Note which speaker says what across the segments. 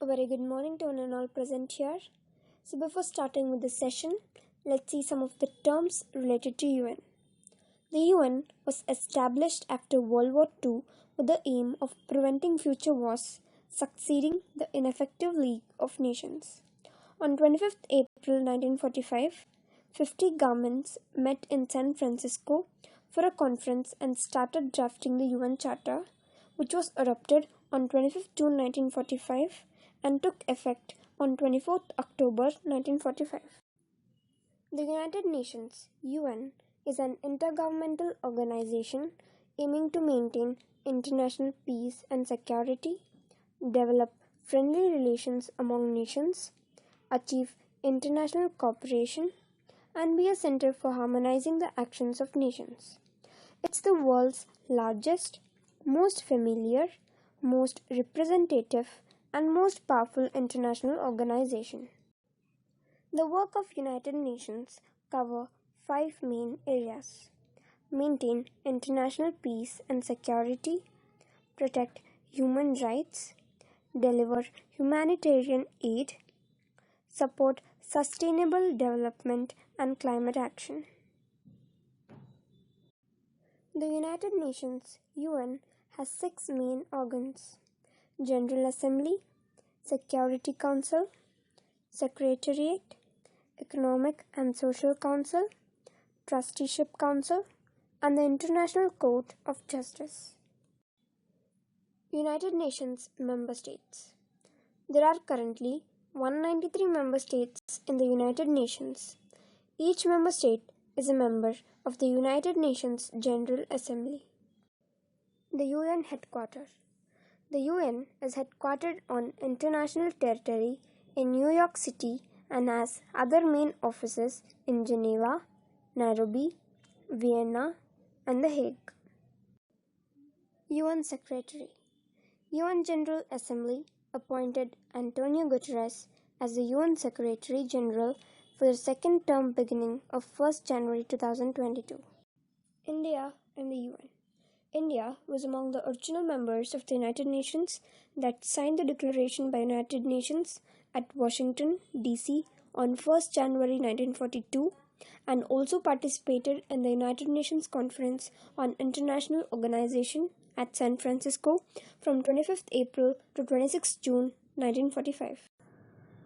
Speaker 1: A very good morning to one and all present here. So, before starting with the session, let's see some of the terms related to UN. The UN was established after World War II with the aim of preventing future wars, succeeding the ineffective League of Nations. On 25th April 1945, 50 governments met in San Francisco for a conference and started drafting the UN Charter, which was adopted on 25th June 1945 and took effect on 24th October 1945. The United Nations (UN) is an intergovernmental organization aiming to maintain international peace and security, develop friendly relations among nations, achieve international cooperation, and be a center for harmonizing the actions of nations. It's the world's largest, most familiar, most representative, and most powerful international organization. The work of United Nations cover 5 main areas: maintain international peace and security, protect human rights, deliver humanitarian aid, support sustainable development and climate action. The United Nations (UN) has 6 main organs: General Assembly, Security Council, Secretariat, Economic and Social Council, Trusteeship Council, and the International Court of Justice. United Nations Member States. There are currently 193 member states in the United Nations. Each member state is a member of the United Nations General Assembly. The UN Headquarters. The UN is headquartered on international territory in New York City and has other main offices in Geneva, Nairobi, Vienna, and The Hague. UN Secretary. UN General Assembly appointed Antonio Guterres as the UN Secretary General for the second term beginning of 1st January 2022. India and the UN. India was among the original members of the United Nations that signed the declaration by United Nations at Washington, D.C. on 1st January 1942 and also participated in the United Nations Conference on International Organization at San Francisco from 25th April to 26th June 1945.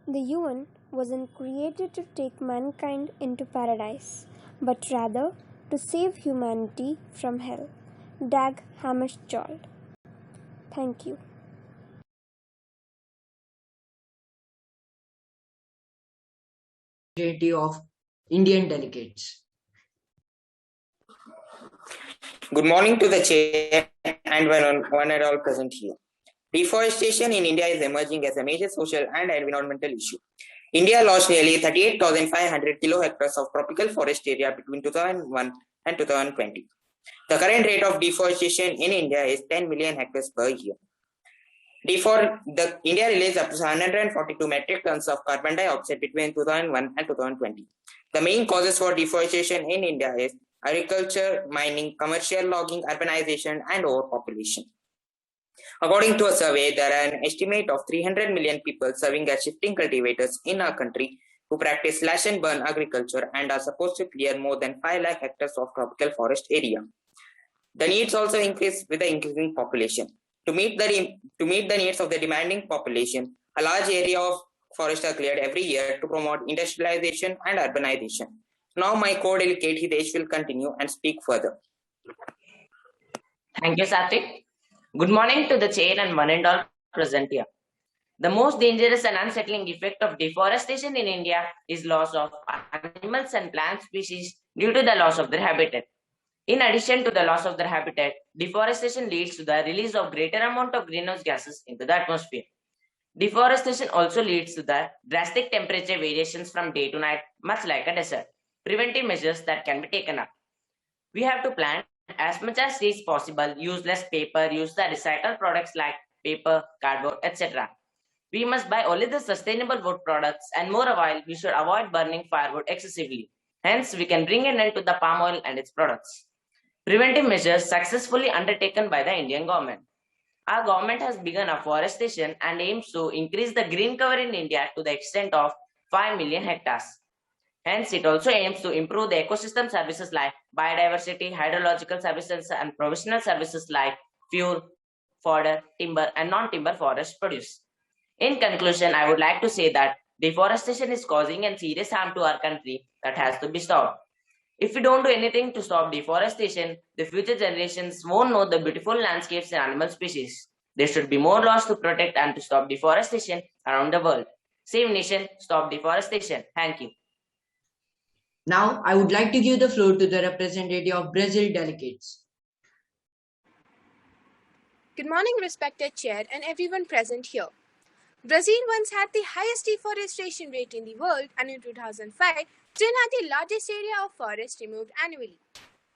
Speaker 1: The UN wasn't created to take mankind into paradise, but rather to save humanity from hell. Dag Hammarskjöld. Thank you.
Speaker 2: Of Indian delegates.
Speaker 3: Good morning to the chair and one and all present here. Deforestation in India is emerging as a major social and environmental issue. India lost nearly 38,500 kilohectares of tropical forest area between 2001 and 2020. The current rate of deforestation in India is 10 million hectares per year. India released up to 142 metric tons of carbon dioxide between 2001 and 2020. The main causes for deforestation in India is agriculture, mining, commercial logging, urbanization, and overpopulation. According to a survey, there are an estimate of 300 million people serving as shifting cultivators in our country who practice slash and burn agriculture and are supposed to clear more than 5 lakh hectares of tropical forest area. The needs also increase with the increasing population. To meet the needs of the demanding population, a large area of forests are cleared every year to promote industrialization and urbanization. Now my co-delegate Hitesh will continue and speak further.
Speaker 4: Thank you, Satvik. Good morning to the chair and one and all present here. The most dangerous and unsettling effect of deforestation in India is loss of animals and plant species due to the loss of their habitat. In addition to the loss of their habitat, deforestation leads to the release of greater amount of greenhouse gases into the atmosphere. Deforestation also leads to the drastic temperature variations from day to night, much like a desert. Preventive measures that can be taken up. We have to plant as much as is possible, use less paper, use the recycled products like paper, cardboard, etc. We must buy only the sustainable wood products, and moreover, we should avoid burning firewood excessively. Hence, we can bring an end to the palm oil and its products. Preventive measures successfully undertaken by the Indian government. Our government has begun afforestation and aims to increase the green cover in India to the extent of 5 million hectares. Hence, it also aims to improve the ecosystem services like biodiversity, hydrological services, and professional services like fuel, fodder, timber, and non-timber forest produce. In conclusion, I would like to say that deforestation is causing a serious harm to our country that has to be stopped. If we don't do anything to stop deforestation, the future generations won't know the beautiful landscapes and animal species. There should be more laws to protect and to stop deforestation around the world. Save nation, stop deforestation. Thank you.
Speaker 2: Now, I would like to give the floor to the representative of Brazil delegates.
Speaker 5: Good morning, respected Chair and everyone present here. Brazil once had the highest deforestation rate in the world and in 2005 still had the largest area of forest removed annually.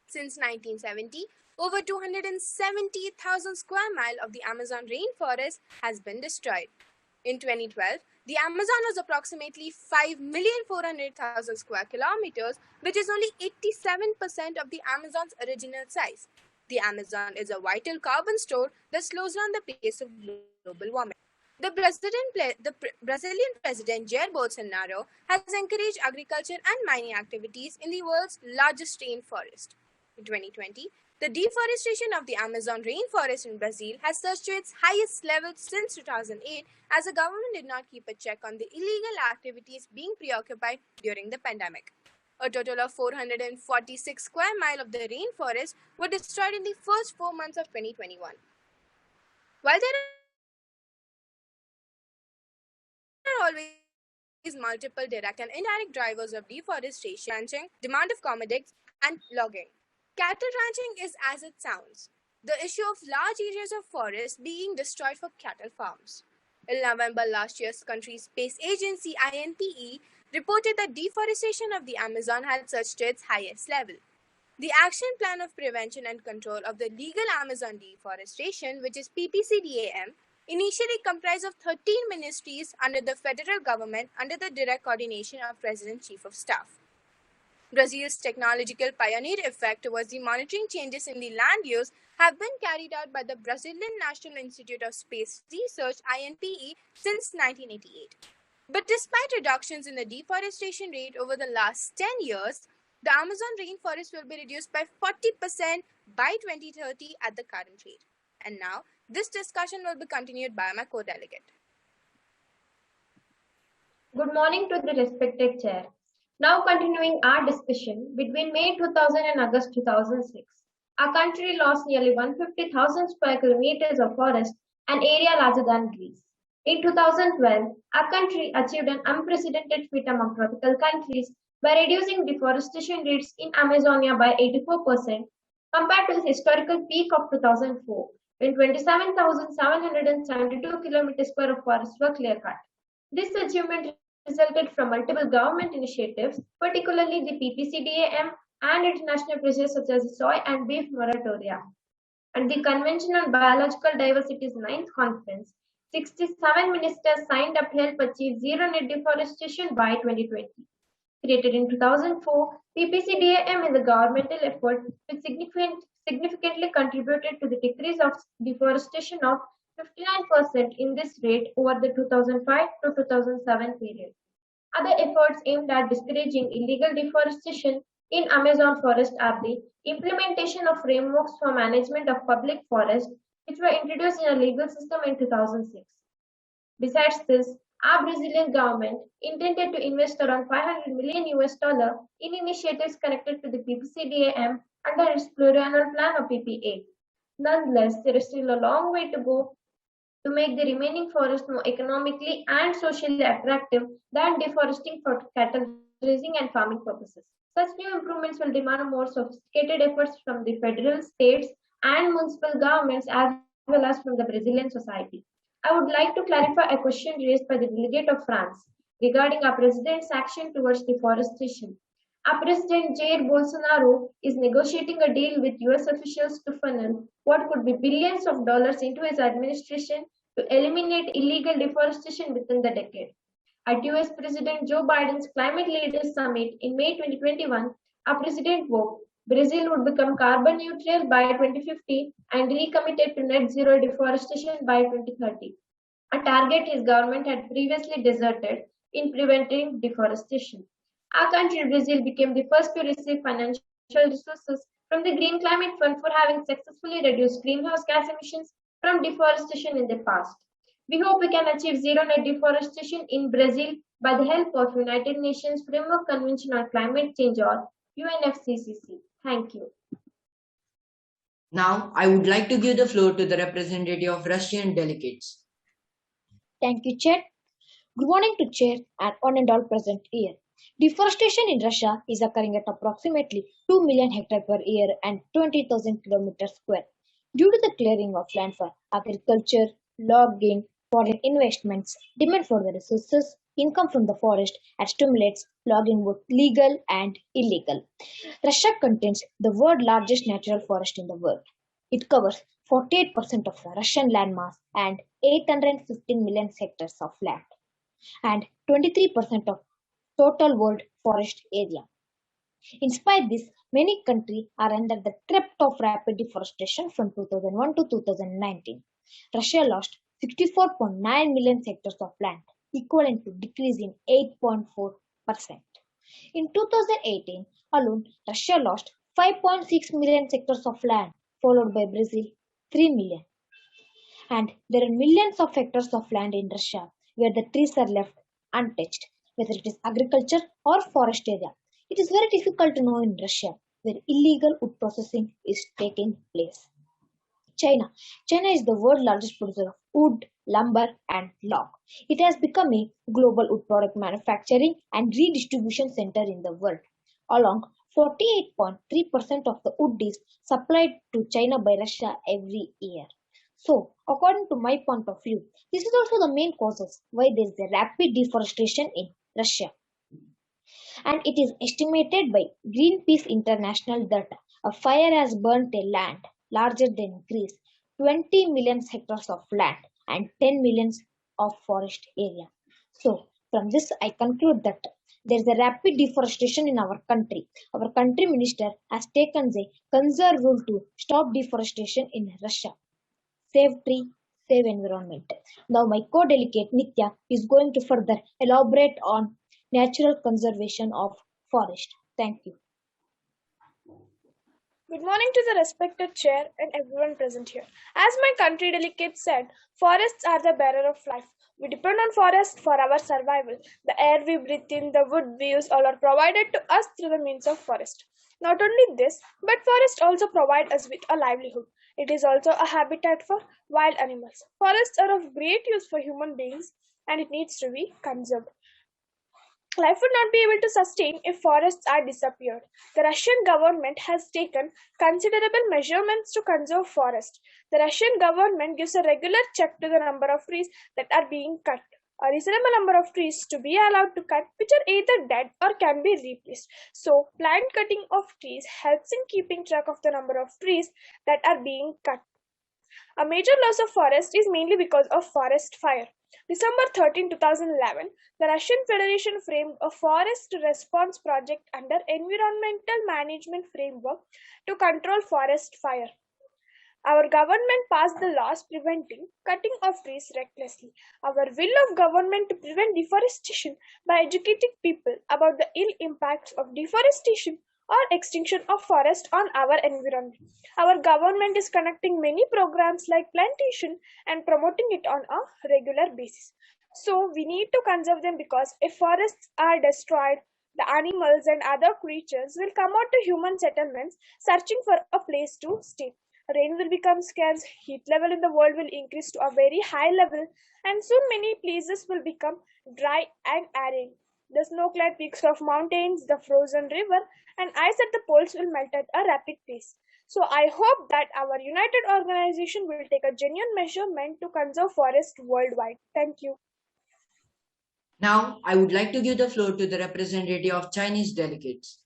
Speaker 5: Since 1970, over 270,000 square miles of the Amazon rainforest has been destroyed. In 2012, the Amazon was approximately 5,400,000 square kilometers, which is only 87% of the Amazon's original size. The Amazon is a vital carbon store that slows down the pace of global warming. The Brazilian President Jair Bolsonaro has encouraged agriculture and mining activities in the world's largest rainforest. In 2020, the deforestation of the Amazon rainforest in Brazil has surged to its highest level since 2008 as the government did not keep a check on the illegal activities being preoccupied during the pandemic. A total of 446 square miles of the rainforest were destroyed in the first 4 months of 2021. While there are always multiple direct and indirect drivers of deforestation, ranching, demand of commodities, and logging. Cattle ranching is as it sounds, the issue of large areas of forest being destroyed for cattle farms. In November last year's country's space agency INPE reported that deforestation of the Amazon had surged to its highest level. The Action Plan of Prevention and Control of the Legal Amazon Deforestation, which is PPCDAM, initially comprised of 13 ministries under the federal government under the direct coordination of President Chief of Staff. Brazil's technological pioneer effort towards the monitoring changes in the land use have been carried out by the Brazilian National Institute of Space Research INPE since 1988. But despite reductions in the deforestation rate over the last 10 years, the Amazon rainforest will be reduced by 40% by 2030 at the current rate. And now, this discussion will be continued by my co-delegate.
Speaker 6: Good morning to the respected chair. Now continuing our discussion, between May 2000 and August 2006, our country lost nearly 150,000 square kilometers of forest, an area larger than Greece. In 2012, our country achieved an unprecedented feat among tropical countries by reducing deforestation rates in Amazonia by 84% compared to the historical peak of 2004, when 27,772 kilometers square of forests were clear-cut. This achievement resulted from multiple government initiatives, particularly the PPCDAM and international pressures such as the soy and beef moratoria. At the Convention on Biological Diversity's 9th conference, 67 ministers signed up to help achieve zero net deforestation by 2020. Created in 2004, PPCDAM is a governmental effort which significantly contributed to the decrease of deforestation of 59% in this rate over the 2005 to 2007 period. Other efforts aimed at discouraging illegal deforestation in Amazon forest are the implementation of frameworks for management of public forests, which were introduced in a legal system in 2006. Besides this, our Brazilian government intended to invest around $500 million in initiatives connected to the PPCDAM under its pluriannual plan of PPA. Nonetheless, there is still a long way to go to make the remaining forest more economically and socially attractive than deforesting for cattle raising and farming purposes. Such new improvements will demand more sophisticated efforts from the federal, states, and municipal governments as well as from the Brazilian society. I would like to clarify a question raised by the delegate of France regarding our president's action towards deforestation. Our president Jair Bolsonaro is negotiating a deal with US officials to funnel what could be billions of dollars into his administration to eliminate illegal deforestation within the decade. At US President Joe Biden's Climate Leaders Summit in May 2021, our president vowed Brazil would become carbon neutral by 2050 and recommitted to net zero deforestation by 2030, a target his government had previously deserted in preventing deforestation. Our country, Brazil, became the first to receive financial resources from the Green Climate Fund for having successfully reduced greenhouse gas emissions from deforestation in the past. We hope we can achieve zero net deforestation in Brazil by the help of United Nations Framework Convention on Climate Change or UNFCCC. Thank you.
Speaker 2: Now, I would like to give the floor to the representative of Russian delegates.
Speaker 7: Thank you, Chair. Good morning to Chair and one and all present here. Deforestation in Russia is occurring at approximately 2 million hectares per year and 20,000 kilometers square. Due to the clearing of land for agriculture, logging, foreign investments, demand for the resources, income from the forest, and stimulates logging both legal and illegal. Russia contains the world's largest natural forest in the world. It covers 48% of the Russian landmass and 815 million hectares of land, and 23% of total world forest area. In spite of this, many countries are under the threat of rapid deforestation from 2001 to 2019. Russia lost 64.9 million hectares of land, equivalent to decrease in 8.4%. In 2018 alone, Russia lost 5.6 million hectares of land, followed by Brazil 3 million. And there are millions of hectares of land in Russia where the trees are left untouched, whether it is agriculture or forest area. It is very difficult to know in Russia where illegal wood processing is taking place. China. China is the world's largest producer of wood, lumber, and log. It has become a global wood product manufacturing and redistribution center in the world. Along 48.3% of the wood is supplied to China by Russia every year. So, according to my point of view, this is also the main causes why there is a rapid deforestation in Russia. And it is estimated by Greenpeace International that a fire has burnt a land larger than Greece, 20 million hectares of land and 10 million of forest area. So, from this I conclude that there is a rapid deforestation in our country. Our country minister has taken the conserve rule to stop deforestation in Russia. Save tree, save environment. Now my co-delegate Nitya is going to further elaborate on natural conservation of forest. Thank you.
Speaker 5: Good morning to the respected chair and everyone present here. As my country delegate said, forests are the bearer of life. We depend on forests for our survival. The air we breathe in, the wood we use, all are provided to us through the means of forest. Not only this, but forests also provide us with a livelihood. It is also a habitat for wild animals. Forests are of great use for human beings and it needs to be conserved. Life would not be able to sustain if forests are disappeared. The Russian government has taken considerable measurements to conserve forests. The Russian government gives a regular check to the number of trees that are being cut. A reasonable number of trees to be allowed to cut, which are either dead or can be replaced. So, planned cutting of trees helps in keeping track of the number of trees that are being cut. A major loss of forest is mainly because of forest fire. December 13, 2011, the Russian Federation framed a forest response project under Environmental Management Framework to control forest fire. Our government passed the laws preventing cutting of trees recklessly. Our will of government to prevent deforestation by educating people about the ill impacts of deforestation or extinction of forest on our environment. Our government is conducting many programs like plantation and promoting it on a regular basis. So we need to conserve them because if forests are destroyed, the animals and other creatures will come out to human settlements searching for a place to stay. Rain will become scarce, heat level in the world will increase to a very high level, and soon many places will become dry and arid. The snow-clad peaks of mountains, the frozen river, and ice at the poles will melt at a rapid pace. So I hope that our united organization will take a genuine measurement to conserve forests worldwide. Thank you.
Speaker 2: Now, I would like to give the floor to the representative of Chinese delegates.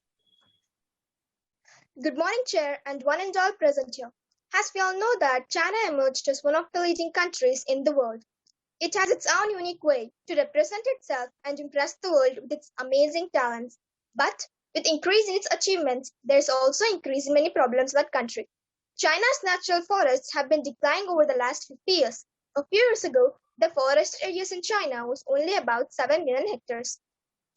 Speaker 8: Good morning, Chair, and one and all present here. As we all know that China emerged as one of the leading countries in the world. It has its own unique way to represent itself and impress the world with its amazing talents. But With increase in its achievements, there is also increase in many problems with country. China's natural forests have been declining over the last 50 years. A few years ago, the forest areas in China was only about 7 million hectares.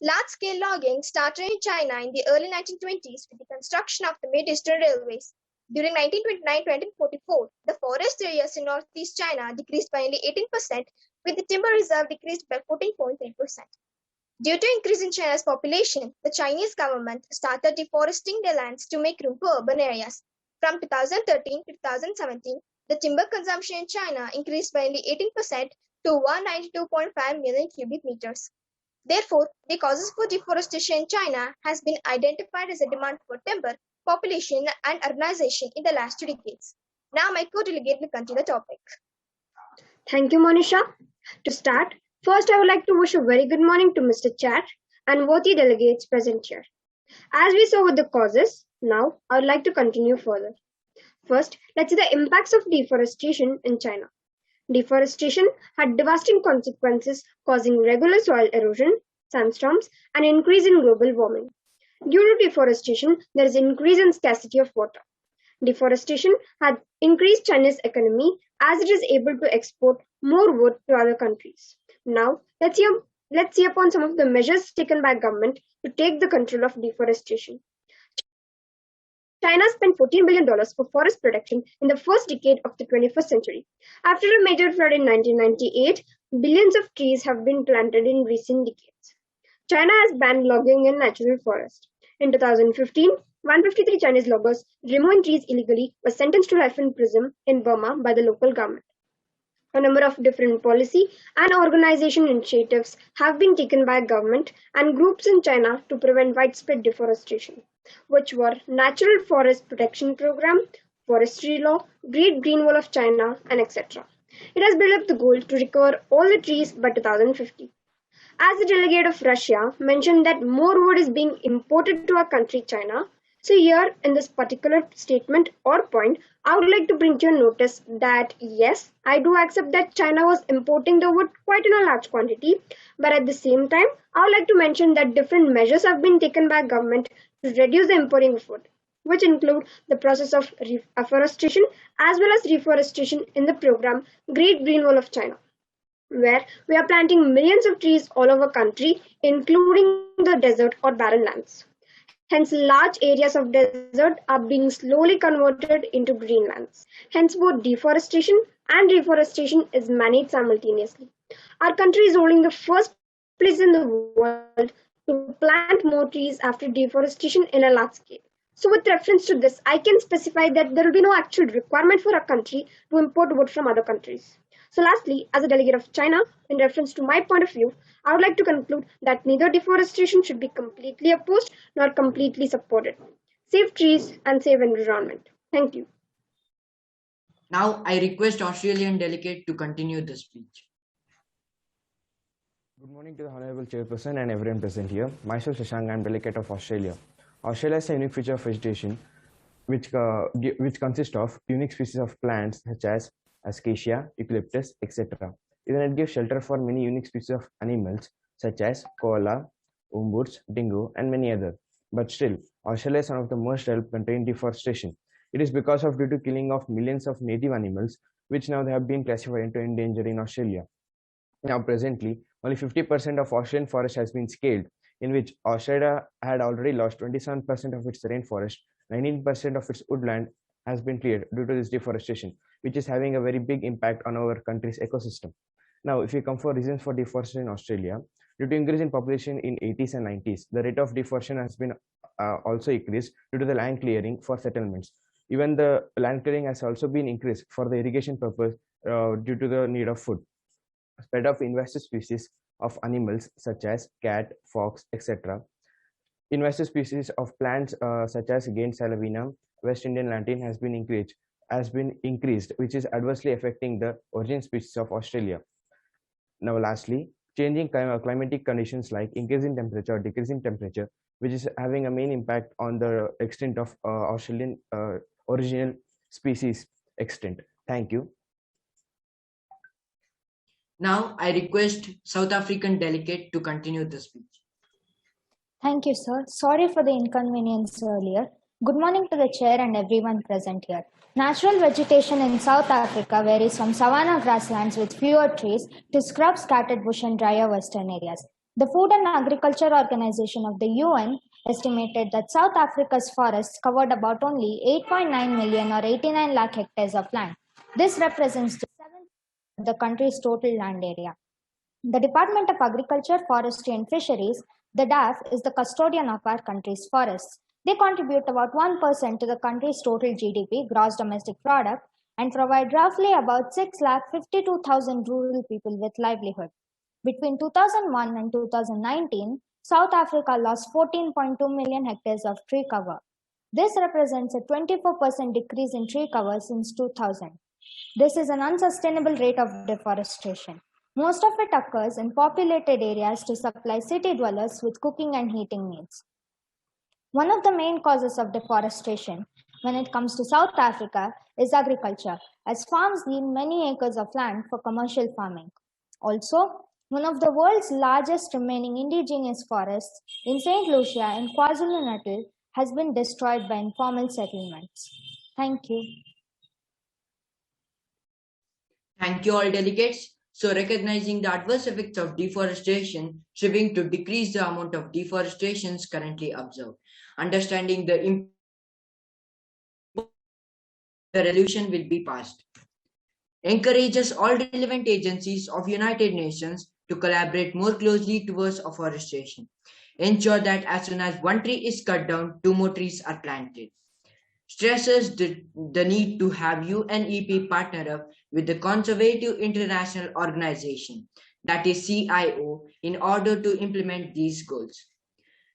Speaker 8: Large-scale logging started in China in the early 1920s with the construction of the Mid-Eastern Railways. During 1929-1944, the forest areas in northeast China decreased by nearly 18%, with the timber reserve decreased by 14.3%. Due to increase in China's population, the Chinese government started deforesting their lands to make room for urban areas. From 2013 to 2017, the timber consumption in China increased by nearly 18% to 192.5 million cubic meters. Therefore, the causes for deforestation in China has been identified as a demand for timber, population, and urbanization in the last 2 decades. Now my co-delegate will continue the topic.
Speaker 1: Thank you, Monisha. To start, first I would like to wish a very good morning to Mr. Chair and worthy delegates present here. As we saw with the causes, now I would like to continue further. First, let's see the impacts of deforestation in China. Deforestation had devastating consequences, causing regular soil erosion, sandstorms, and an increase in global warming. Due to deforestation, there is an increase in scarcity of water. Deforestation had increased China's economy as it is able to export more wood to other countries. Now, let's see upon some of the measures taken by government to take the control of deforestation. China spent $14 billion for forest protection in the first decade of the 21st century. After a major flood in 1998, billions of trees have been planted in recent decades. China has banned logging in natural forests. In 2015, 153 Chinese loggers removing trees illegally were sentenced to life in prison in Burma by the local government. A number of different policy and organization initiatives have been taken by government and groups in China to prevent widespread deforestation, which were Natural Forest Protection Program, Forestry Law, Great Green Wall of China, and etc. It has built up the goal to recover all the trees by 2050. As the delegate of Russia mentioned that more wood is being imported to our country, China, so here in this particular statement or point, I would like to bring to your notice that yes, I do accept that China was importing the wood quite in a large quantity, but at the same time, I would like to mention that different measures have been taken by government to reduce the importing of wood, which include the process of afforestation as well as reforestation in the program Great Green Wall of China, where we are planting millions of trees all over country, including the desert or barren lands. Hence, large areas of desert are being slowly converted into green lands. Hence, both deforestation and reforestation is managed simultaneously. Our country is holding the first place in the world to plant more trees after deforestation in a large scale. So with reference to this, I can specify that there will be no actual requirement for our country to import wood from other countries. So lastly, as a delegate of China, in reference to my point of view, I would like to conclude that neither deforestation should be completely opposed nor completely supported. Save trees and save environment. Thank you.
Speaker 2: Now I request Australian delegate to continue the speech.
Speaker 9: Good morning to the Honorable Chairperson and everyone present here. Myself Shashank, I am delegate of Australia. Australia has a unique feature of vegetation which consists of unique species of plants such as acacia, eucalyptus, etc. Even it gives shelter for many unique species of animals such as koala, umburts, dingo, and many others. But still, Australia is one of the most developed countries in deforestation. It is because of due to killing of millions of native animals, which now they have been classified into endangered in Australia. Now presently, only 50% of Australian forest has been scaled, in which Australia had already lost 27% of its rainforest, 19% of its woodland has been cleared due to this deforestation, which is having a very big impact on our country's ecosystem. Now, if we come for reasons for deforestation in Australia, due to increase in population in 80s and 90s, the rate of deforestation has been also increased due to the land clearing for settlements. Even the land clearing has also been increased for the irrigation purpose due to the need of food. Spread of invasive species of animals such as cat, fox, etc. Invasive species of plants such as Gain salavina, West Indian lantern has been increased, which is adversely affecting the origin species of Australia. Now, lastly, changing climatic conditions like increasing temperature or decreasing temperature, which is having a main impact on the extent of Australian original species extent. Thank you.
Speaker 2: Now I request South African delegate to continue the speech.
Speaker 10: Thank you, sir. Sorry for the inconvenience earlier. Good morning to the chair and everyone present here. Natural vegetation in South Africa varies from savanna grasslands with fewer trees to scrub scattered bush and drier western areas. The Food and Agriculture Organization of the UN estimated that South Africa's forests covered about only 8.9 million or 89 lakh hectares of land. This represents the country's total land area. The Department of Agriculture, Forestry and Fisheries, the DAF, is the custodian of our country's forests. They contribute about 1% to the country's total GDP, gross domestic product, and provide roughly about 6,52,000 rural people with livelihood. Between 2001 and 2019, South Africa lost 14.2 million hectares of tree cover. This represents a 24% decrease in tree cover since 2000. This is an unsustainable rate of deforestation. Most of it occurs in populated areas to supply city dwellers with cooking and heating needs. One of the main causes of deforestation when it comes to South Africa is agriculture, as farms need many acres of land for commercial farming. Also, one of the world's largest remaining indigenous forests in St. Lucia and KwaZulu-Natal has been destroyed by informal settlements. Thank you.
Speaker 2: Thank you all delegates. So recognizing the adverse effects of deforestation, striving to decrease the amount of deforestation currently observed, understanding the resolution will be passed. Encourages all relevant agencies of United Nations to collaborate more closely towards afforestation. Ensure that as soon as one tree is cut down, 2 more trees are planted. Stresses the need to have UNEP partner up with the Conservative International Organization, that is CIO, in order to implement these goals.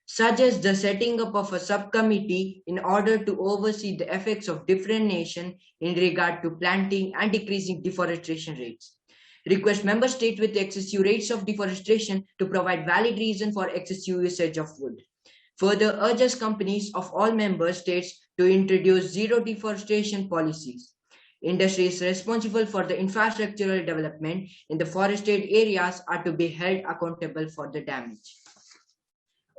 Speaker 2: Suggests the setting up of a subcommittee in order to oversee the effects of different nations in regard to planting and decreasing deforestation rates. Request member states with excessive rates of deforestation to provide valid reason for excessive usage of wood. Further urges companies of all member states to introduce zero deforestation policies. Industries responsible for the infrastructural development in the forested areas are to be held accountable for the damage.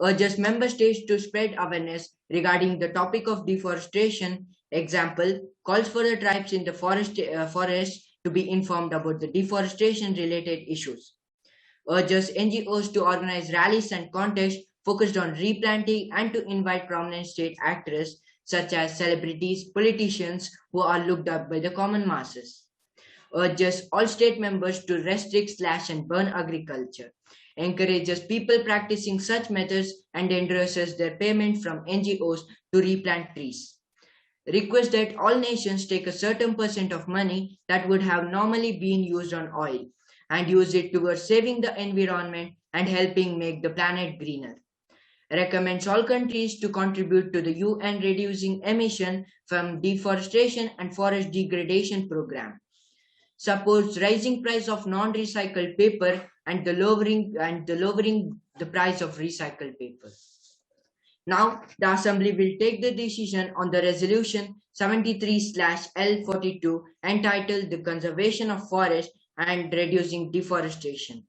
Speaker 2: Urges member states to spread awareness regarding the topic of deforestation. Example, calls for the tribes in the forest to be informed about the deforestation related issues. Urges NGOs to organize rallies and contests focused on replanting and to invite prominent state actors such as celebrities, politicians who are looked up by the common masses. Urges all state members to restrict, slash and burn agriculture. Encourages people practicing such methods and endorses their payment from NGOs to replant trees. Request that all nations take a certain percent of money that would have normally been used on oil and use it towards saving the environment and helping make the planet greener. Recommends all countries to contribute to the UN reducing emission from deforestation and forest degradation program. Supports rising price of non-recycled paper and the lowering the price of recycled paper. Now, the Assembly will take the decision on the resolution 73/L42 entitled The Conservation of Forest and Reducing Deforestation.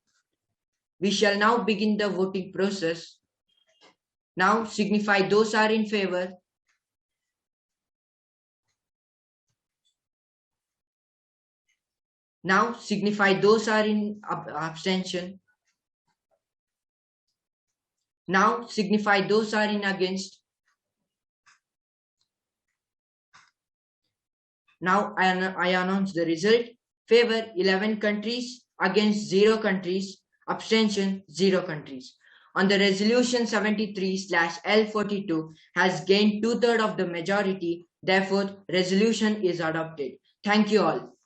Speaker 2: We shall now begin the voting process. Now signify those are in favor. Now signify those are in abstention. Now signify those are in against. Now I announce the result. Favor 11 countries, against 0 countries, abstention 0 countries. On the resolution 73/L42 has gained 2/3 of the majority. Therefore, resolution is adopted. Thank you all.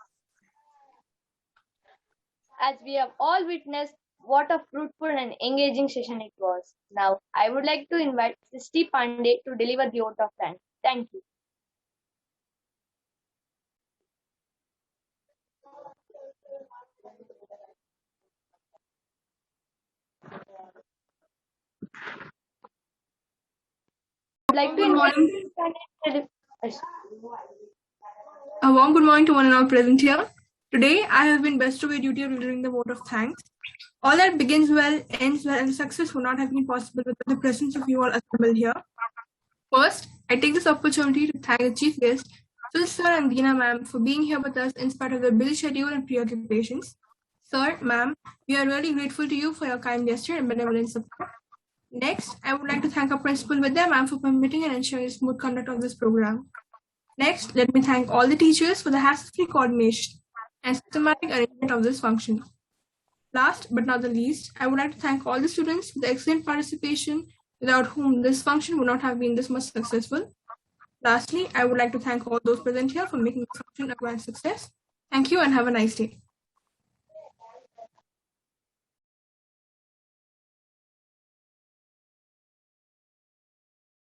Speaker 11: As we have all witnessed, what a fruitful and engaging session it was. Now, I would like to invite Srishti Pandey to deliver the vote of thanks. Thank you. Like to invite
Speaker 12: a warm good morning to one and all present here. Today, I have been blessed to be duty of delivering the vote of thanks. All that begins well, ends well, and success would not have been possible without the presence of you all assembled here. First, I take this opportunity to thank the chief guest, Phil Sir and Dina ma'am, for being here with us in spite of their busy schedule and preoccupations. Sir, ma'am, we are really grateful to you for your kind gesture and benevolent support. Next, I would like to thank our principal Vidya ma'am for permitting and ensuring the smooth conduct of this program. Next, let me thank all the teachers for the hassle-free coordination and systematic arrangement of this function. Last but not the least, I would like to thank all the students for the excellent participation, without whom this function would not have been this much successful. Lastly, I would like to thank all those present here for making this function a grand success. Thank you and have a nice day.